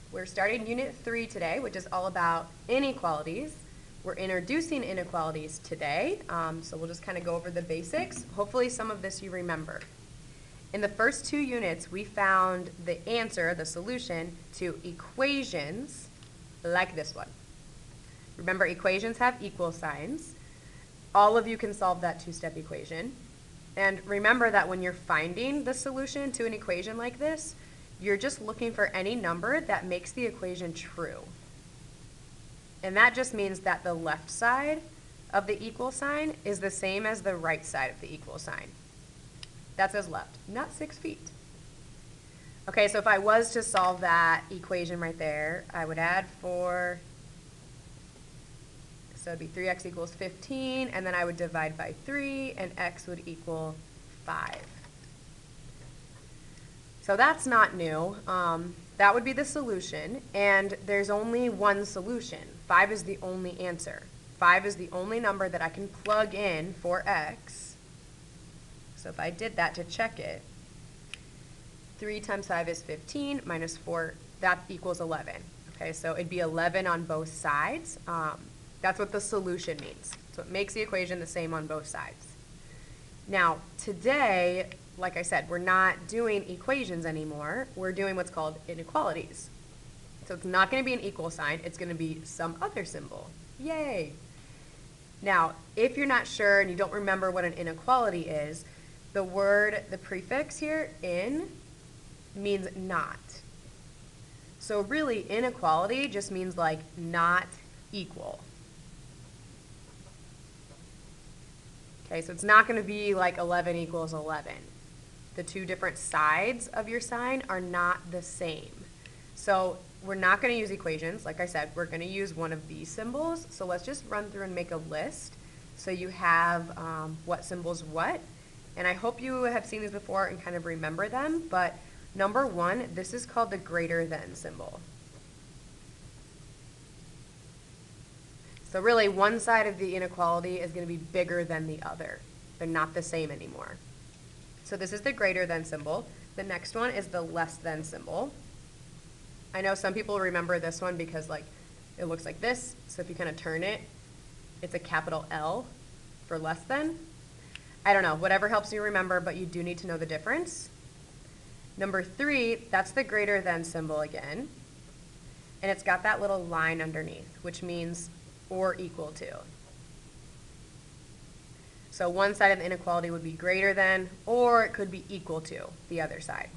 We're starting Unit 3 today, which is all about inequalities. We're introducing inequalities today, so we'll just kind of go over the basics. Hopefully some of this you remember. In the first 2 units, we found the answer, the solution, to equations like this one. Remember, equations have equal signs. All of you can solve that 2-step equation. And remember that when you're finding the solution to an equation like this, you're just looking for any number that makes the equation true. And that just means that the left side of the equal sign is the same as the right side of the equal sign. That says left, not 6 feet. Okay, so if I was to solve that equation right there, I would add 4, so it'd be 3x equals 15, and then I would divide by 3, and x would equal 5. So that's not new. That would be the solution, and there's only one solution. 5 is the only answer. 5 is the only number that I can plug in for x. So if I did that to check it, 3 times 5 is 15, minus 4, that equals 11. Okay, so it'd be 11 on both sides. That's what the solution means. So it makes the equation the same on both sides. Now, today, like I said, we're not doing equations anymore. We're doing what's called inequalities. So it's not going to be an equal sign. It's going to be some other symbol. Yay! Now, if you're not sure and you don't remember what an inequality is, the prefix here, in, means not. So really, inequality just means like not equal. Okay, so it's not going to be like 11 equals 11. The 2 different sides of your sign are not the same. So we're not going to use equations. Like I said, we're going to use one of these symbols. So let's just run through and make a list so you have what symbol's what. And I hope you have seen these before and kind of remember them. But number 1, this is called the greater than symbol. So really, one side of the inequality is going to be bigger than the other. They're not the same anymore. So this is the greater than symbol. The next one is the less than symbol. I know some people remember this one because it looks like this. So if you kind of turn it, it's a capital L for less than. I don't know, whatever helps you remember, but you do need to know the difference. Number 3, that's the greater than symbol again. And it's got that little line underneath, which means or equal to. So one side of the inequality would be greater than, or it could be equal to the other side.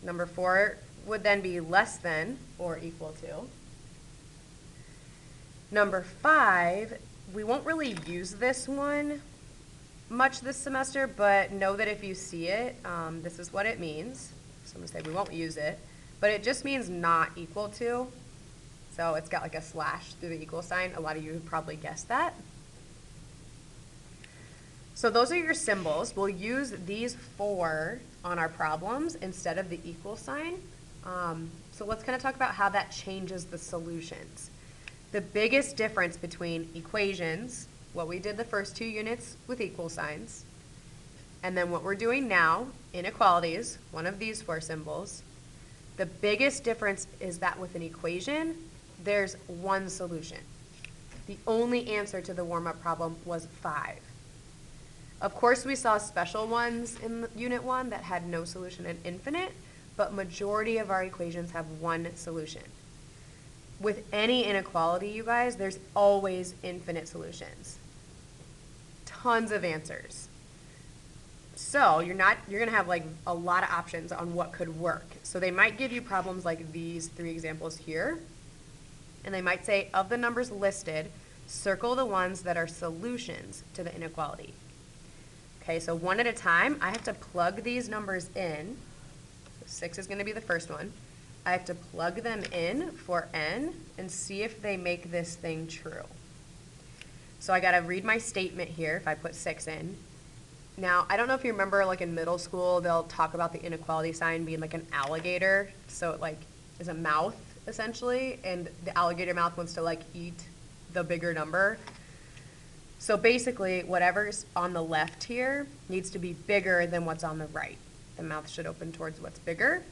Number 4 would then be less than or equal to. Number 5, we won't really use this one much this semester, but know that if you see it, this is what it means. So I'm going to say we won't use it, but it just means not equal to. So it's got like a slash through the equal sign. A lot of you have probably guessed that. So those are your symbols. We'll use these 4 on our problems instead of the equal sign. So let's kind of talk about how that changes the solutions. The biggest difference between equations, what we did the first 2 units with equal signs, and then what we're doing now, inequalities, one of these 4 symbols, the biggest difference is that with an equation, there's one solution. The only answer to the warm-up problem was 5. Of course, we saw special ones in Unit 1 that had no solution and infinite, but majority of our equations have one solution. With any inequality, you guys, there's always infinite solutions. Tons of answers. So you're going to have like a lot of options on what could work. So they might give you problems like these 3 examples here. And they might say, of the numbers listed, circle the ones that are solutions to the inequality. Okay, so one at a time, I have to plug these numbers in. So 6 is going to be the first one. I have to plug them in for n and see if they make this thing true. So I got to read my statement here if I put 6 in. Now, I don't know if you remember, like in middle school, they'll talk about the inequality sign being like an alligator. So it like is a mouth, essentially, and the alligator mouth wants to like eat the bigger number. So basically, whatever's on the left here needs to be bigger than what's on the right. The mouth should open towards what's bigger,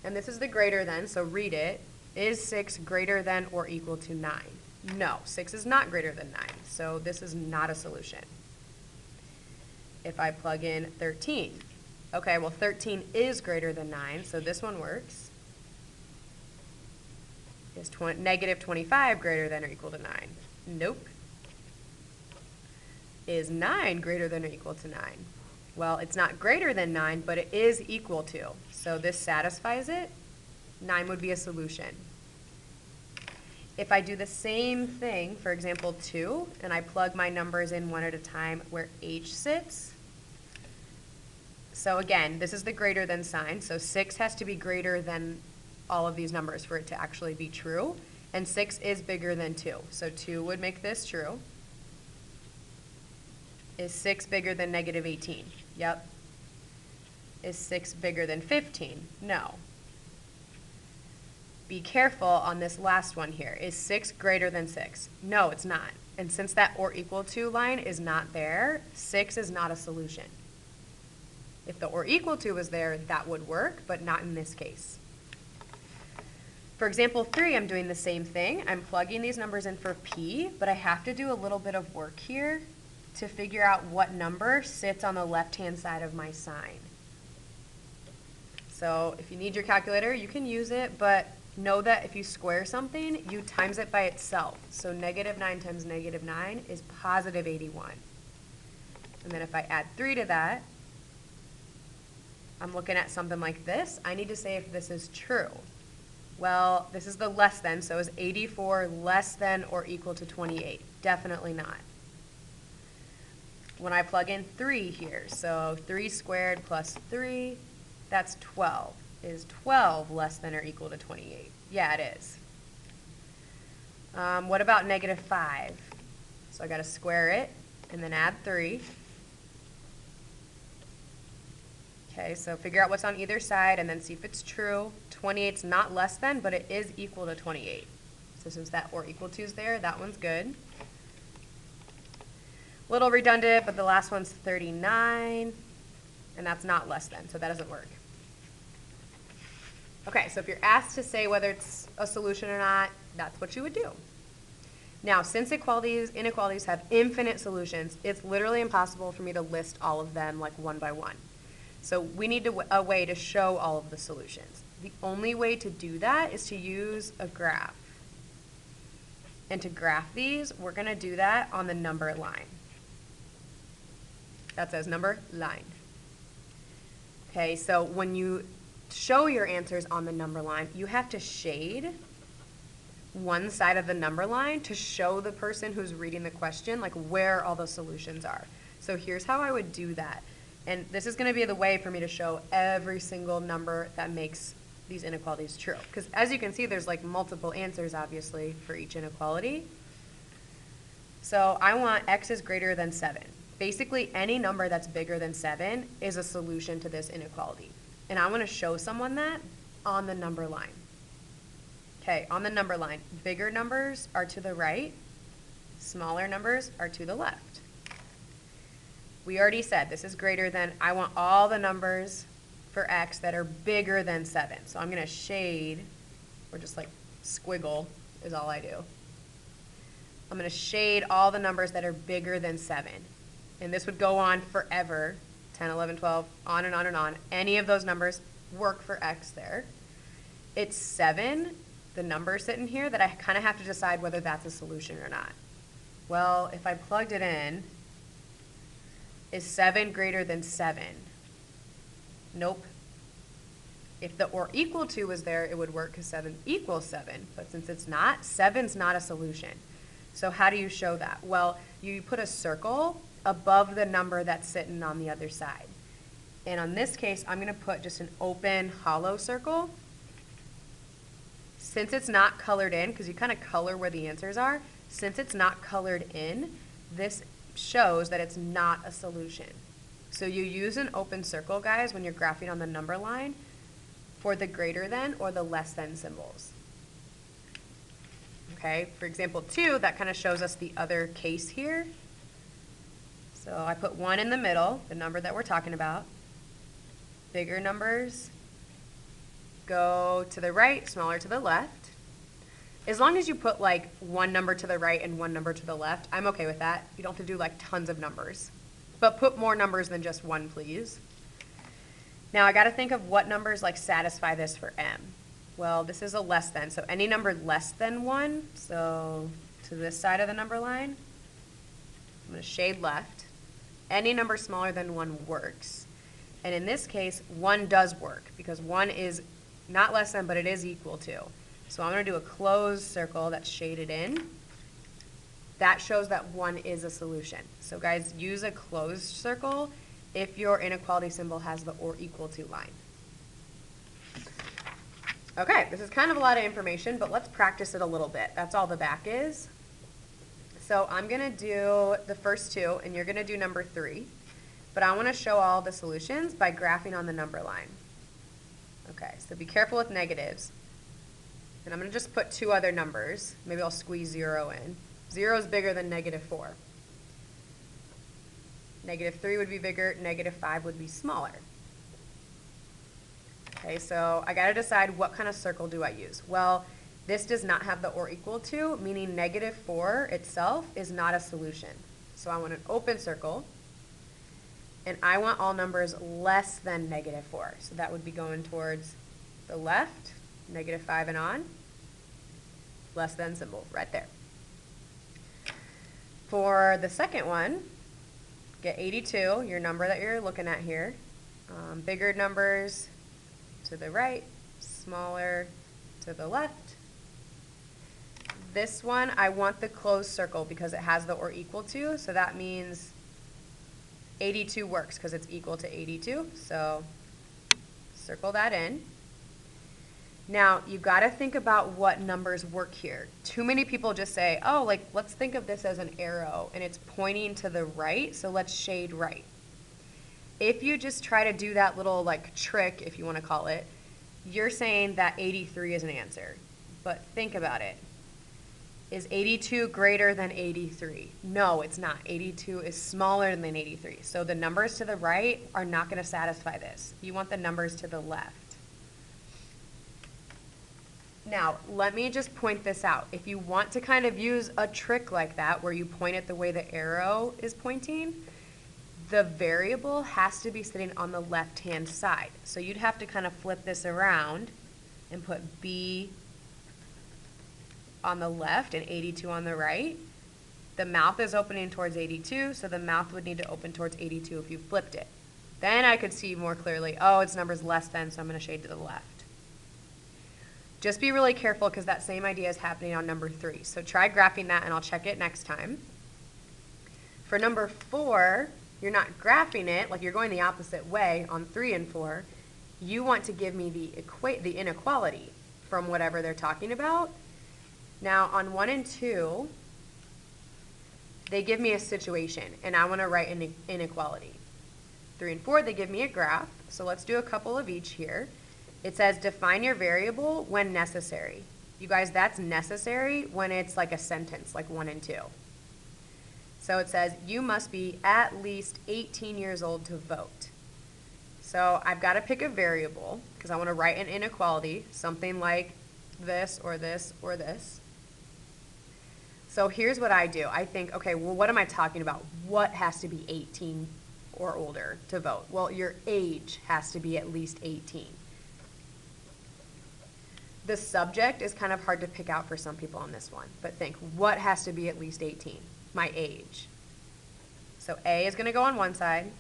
And this is the greater than, so read it. Is 6 greater than or equal to 9? No, 6 is not greater than 9, so this is not a solution. If I plug in 13, okay, well 13 is greater than 9, so this one works. Is negative 25 greater than or equal to 9? Nope. Is 9 greater than or equal to 9? Well, it's not greater than 9, but it is equal to. So this satisfies it. 9 would be a solution. If I do the same thing, for example, 2, and I plug my numbers in one at a time where h sits. So again, this is the greater than sign. So 6 has to be greater than all of these numbers for it to actually be true. And 6 is bigger than 2. So 2 would make this true. Is 6 bigger than negative 18? Yep. Is 6 bigger than 15? No. Be careful on this last one here. Is 6 greater than 6? No, it's not. And since that or equal to line is not there, 6 is not a solution. If the or equal to was there, that would work, but not in this case. For example 3, I'm doing the same thing. I'm plugging these numbers in for p, but I have to do a little bit of work here to figure out what number sits on the left-hand side of my sign. So if you need your calculator, you can use it, but know that if you square something, you times it by itself. So negative 9 times negative 9 is positive 81. And then if I add 3 to that, I'm looking at something like this. I need to say if this is true. Well, this is the less than, so is 84 less than or equal to 28? Definitely not. When I plug in 3 here, so 3 squared plus 3, that's 12. Is 12 less than or equal to 28? Yeah, it is. What about negative 5? So I got to square it and then add 3. Okay, so figure out what's on either side and then see if it's true. 28's not less than, but it is equal to 28. So since that or equal to is there, that one's good. Little redundant, but the last one's 39, and that's not less than, so that doesn't work. Okay, so if you're asked to say whether it's a solution or not, that's what you would do. Now, since inequalities have infinite solutions, it's literally impossible for me to list all of them like one by one. So we need a way to show all of the solutions. The only way to do that is to use a graph. And to graph these, we're going to do that on the number line. That says number line. Okay, so when you show your answers on the number line, you have to shade one side of the number line to show the person who's reading the question like where all the solutions are. So here's how I would do that. And this is going to be the way for me to show every single number that makes these inequalities true. Because as you can see, there's like multiple answers, obviously, for each inequality. So I want x is greater than 7. Basically, any number that's bigger than 7 is a solution to this inequality. And I want to show someone that on the number line. Okay, on the number line, bigger numbers are to the right, smaller numbers are to the left. We already said this is greater than, I want all the numbers for x that are bigger than 7. So I'm going to shade, or just like squiggle is all I do. I'm going to shade all the numbers that are bigger than 7. And this would go on forever, 10, 11, 12, on and on and on. Any of those numbers work for x there. It's 7, the number sitting here, that I kind of have to decide whether that's a solution or not. Well, if I plugged it in, is 7 greater than 7? Nope. If the or equal to was there, it would work because 7 equals 7. But since it's not, 7's not a solution. So how do you show that? Well, you put a circle above the number that's sitting on the other side. And on this case, I'm going to put just an open, hollow circle. Since it's not colored in, because you kind of color where the answers are, since it's not colored in, this shows that it's not a solution. So you use an open circle, guys, when you're graphing on the number line for the greater than or the less than symbols. Okay, for example 2, that kind of shows us the other case here. So I put 1 in the middle, the number that we're talking about. Bigger numbers go to the right, smaller to the left. As long as you put like one number to the right and one number to the left, I'm okay with that. You don't have to do like tons of numbers. But put more numbers than just one, please. Now I got to think of what numbers like satisfy this for m. Well, this is a less than, so any number less than 1, so to this side of the number line, I'm going to shade left. Any number smaller than 1 works. And in this case, 1 does work because 1 is not less than, but it is equal to. So I'm going to do a closed circle that's shaded in. That shows that 1 is a solution. So guys, use a closed circle if your inequality symbol has the or equal to line. Okay, this is kind of a lot of information, but let's practice it a little bit. That's all the back is. So I'm going to do the first 2, and you're going to do number 3. But I want to show all the solutions by graphing on the number line. Okay, so be careful with negatives. And I'm going to just put 2 other numbers. Maybe I'll squeeze 0 in. 0 is bigger than -4. -3 would be bigger, -5 would be smaller. Okay, so I got to decide what kind of circle do I use. Well, this does not have the or equal to, meaning -4 itself is not a solution. So I want an open circle, and I want all numbers less than -4. So that would be going towards the left, -5 and on, less than symbol right there. For the second one, get 82, your number that you're looking at here. Bigger numbers to the right, smaller to the left. This one, I want the closed circle because it has the or equal to, so that means 82 works because it's equal to 82, so circle that in. Now, you've got to think about what numbers work here. Too many people just say, oh, like, let's think of this as an arrow, and it's pointing to the right, so let's shade right. If you just try to do that little, like, trick, if you want to call it, you're saying that 83 is an answer. But think about it. Is 82 greater than 83? No, it's not. 82 is smaller than 83. So the numbers to the right are not going to satisfy this. You want the numbers to the left. Now, let me just point this out. If you want to kind of use a trick like that where you point it the way the arrow is pointing, the variable has to be sitting on the left-hand side. So you'd have to kind of flip this around and put B on the left and 82 on the right. The mouth is opening towards 82, so the mouth would need to open towards 82 if you flipped it. Then I could see more clearly, oh, its number's less than, so I'm going to shade to the left. Just be really careful because that same idea is happening on number 3. So try graphing that and I'll check it next time. For number 4, you're not graphing it, like you're going the opposite way on 3 and 4. You want to give me the inequality from whatever they're talking about. Now on 1 and 2, they give me a situation and I want to write an inequality. 3 and 4, they give me a graph. So let's do a couple of each here. It says define your variable when necessary. You guys, that's necessary when it's like a sentence, like 1 and 2. So it says you must be at least 18 years old to vote. So I've got to pick a variable because I want to write an inequality, something like this or this or this. So here's what I do. I think, okay, well, what am I talking about? What has to be 18 or older to vote? Well, your age has to be at least 18. The subject is kind of hard to pick out for some people on this one, but think, what has to be at least 18? My age. So A is going to go on one side.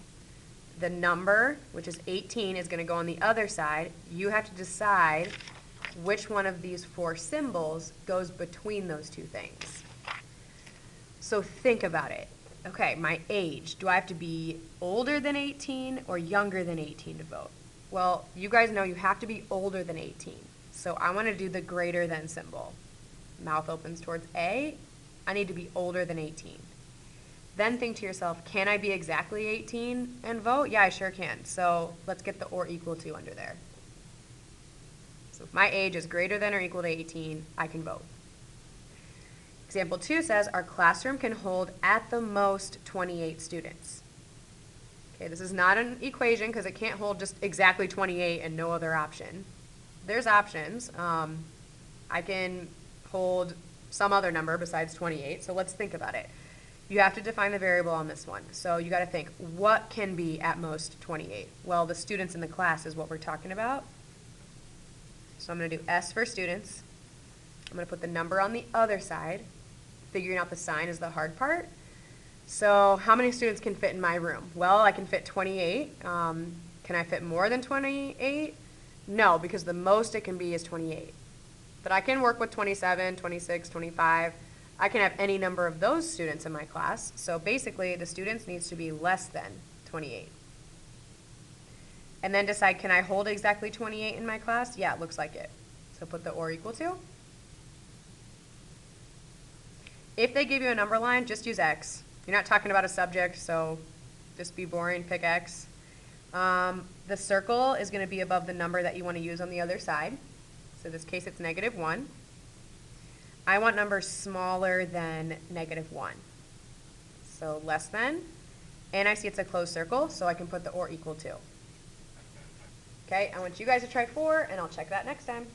The number, which is 18, is going to go on the other side. You have to decide which one of these 4 symbols goes between those 2 things. So think about it. Okay, my age. Do I have to be older than 18 or younger than 18 to vote? Well, you guys know you have to be older than 18. So I want to do the greater than symbol. Mouth opens towards A. I need to be older than 18. Then think to yourself, can I be exactly 18 and vote? Yeah, I sure can. So let's get the or equal to under there. So if my age is greater than or equal to 18, I can vote. Example 2 says our classroom can hold at the most 28 students. Okay, this is not an equation because it can't hold just exactly 28 and no other option. there's options. I can hold some other number besides 28, so let's think about it. You have to define the variable on this one. So you got to think, what can be at most 28? Well, the students in the class is what we're talking about. So I'm going to do S for students. I'm going to put the number on the other side. Figuring out the sign is the hard part. So how many students can fit in my room? Well, I can fit 28. Can I fit more than 28? No, because the most it can be is 28. But I can work with 27, 26, 25. I can have any number of those students in my class. So basically, the students needs to be less than 28. And then decide, can I hold exactly 28 in my class? Yeah, it looks like it. So put the or equal to. If they give you a number line, just use X. You're not talking about a subject, so just be boring, pick X. The circle is going to be above the number that you want to use on the other side. So in this case, it's -1. I want numbers smaller than -1. So less than. And I see it's a closed circle, so I can put the or equal to. Okay, I want you guys to try 4, and I'll check that next time.